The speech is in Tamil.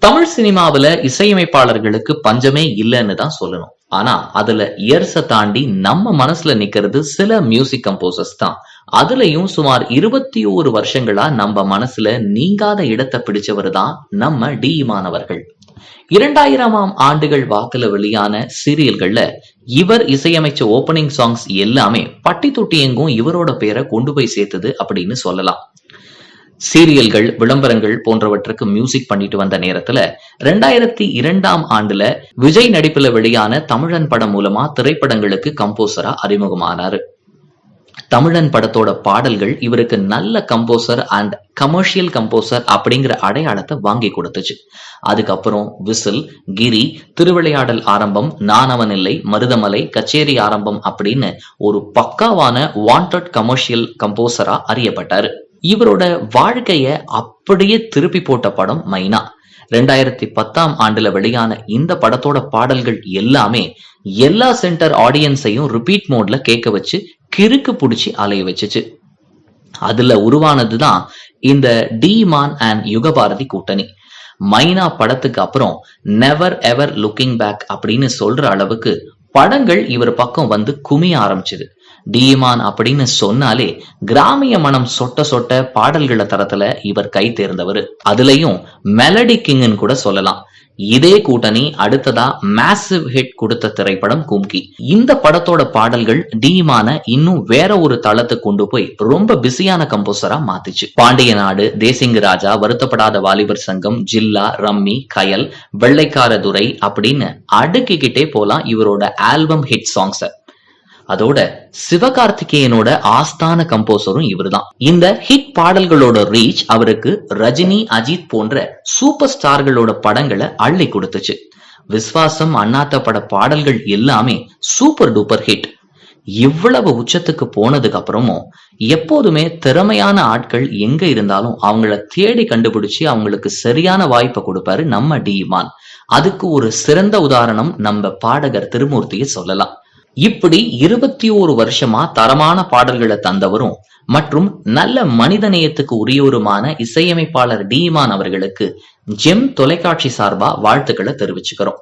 தமிழ் சினிமாவில இசையமைப்பாளர்களுக்கு பஞ்சமே இல்லைன்னு தான் சொல்லணும். ஆனா அதுல இயர்ஸ தாண்டி நம்ம மனசுல நிக்கிறது சில மியூசிக் கம்போசர்ஸ் தான். அதுலயும் சுமார் 21 வருஷங்களா நம்ம மனசுல நீங்காத இடத்தை பிடிச்சவர் தான் நம்ம டி இமான் அவர்கள். 2000ஆம் ஆண்டுகள் வாக்குல வெளியான சீரியல்கள்ல இவர் இசையமைச்ச ஓபனிங் சாங்ஸ் எல்லாமே பட்டி தொட்டி எங்கும் இவரோட பேரை கொண்டு போய் சேர்த்தது அப்படின்னு சொல்லலாம். சீரியல்கள், விளம்பரங்கள் போன்றவற்றுக்கு மியூசிக் பண்ணிட்டு வந்த நேரத்துல 2002ஆம் ஆண்டுல விஜய் நடிப்புல வெளியான தமிழன் படம் மூலமா திரைப்படங்களுக்கு கம்போசரா அறிமுகமானாரு. தமிழன் படத்தோட பாடல்கள் இவருக்கு நல்ல கம்போசர் அண்ட் கமர்ஷியல் கம்போசர் அப்படிங்கிற அடையாளத்தை வாங்கி கொடுத்துச்சு. அதுக்கப்புறம் விசில், கிரி, திருவிளையாடல் ஆரம்பம், நான் அவன் இல்லை, மருதமலை, கச்சேரி ஆரம்பம் அப்படின்னு ஒரு பக்காவான வாண்டட் கமர்ஷியல் கம்போசரா அறியப்பட்டாரு. இவரோட வாழ்க்கைய அப்படியே திருப்பி போட்ட படம் மைனா. 2010ஆம் ஆண்டுல வெளியான இந்த படத்தோட பாடல்கள் எல்லாமே எல்லா சென்டர் ஆடியன்ஸையும் ரிப்பீட் மோட்ல கேட்க வச்சு கிறுக்கு புடிச்சு அலைய வச்சுச்சு. அதுல உருவானதுதான் இந்த டி இமான் அண்ட் யுகபாரதி கூட்டணி. மைனா படத்துக்கு அப்புறம் நெவர் எவர் லுக்கிங் பேக் அப்படின்னு சொல்ற அளவுக்கு படங்கள் இவர் பக்கம் வந்து குமிய ஆரம்பிச்சது. டி இமான் அப்படின்னு சொன்னாலே கிராமிய மனம் சொட்ட சொட்ட பாடல்கள தரத்துல இவர் கை தேர்ந்தவர். அதுலயும் மெலடி கிங்னு கூட சொல்லலாம். இதே கூட்டணி அடுத்ததா மேசிவ் ஹிட் கொடுத்த திரைப்படம் கும்கி. இந்த படத்தோட பாடல்கள் டி இமான இன்னும் வேற ஒரு தளத்துக்கு கொண்டு போய் ரொம்ப பிஸியான கம்போசரா மாத்துச்சு. பாண்டிய நாடு, தேசிங்கு ராஜா, வருத்தப்படாத வாலிபர் சங்கம், ஜில்லா, ரம்மி, கயல், வெள்ளைக்கார துரை அப்படின்னு அடுக்கிக்கிட்டே போலாம் இவரோட ஆல்பம் ஹிட் சாங்ஸ். அதோட சிவகார்த்திகேயனோட ஆஸ்தான கம்போசரும் இவர்தான். இந்த ஹிட் பாடல்களோட ரீச் அவருக்கு ரஜினி, அஜித் போன்ற சூப்பர் ஸ்டார்களோட படங்களை அள்ளி கொடுத்துச்சு. விஸ்வாசம், அண்ணாத்த பட பாடல்கள் எல்லாமே சூப்பர் டூப்பர் ஹிட். இவ்வளவு உச்சத்துக்கு போனதுக்கு அப்புறமும் எப்போதுமே திறமையான ஆட்கள் எங்க இருந்தாலும் அவங்கள தேடி கண்டுபிடிச்சு அவங்களுக்கு சரியான வாய்ப்பை கொடுப்பாரு நம்ம டி இமான். அதுக்கு ஒரு சிறந்த உதாரணம் நம்ம பாடகர் திருமூர்த்தியை சொல்லலாம். இப்படி 21 வருஷமா தரமான பாடல்களை தந்தவரும் மற்றும் நல்ல மனிதநேயத்துக்கு உரியவருமான இசையமைப்பாளர் டி இமான் அவர்களுக்கு ஜெம் தொலைக்காட்சி சார்பா வாழ்த்துக்களை தெரிவிச்சுக்கிறோம்.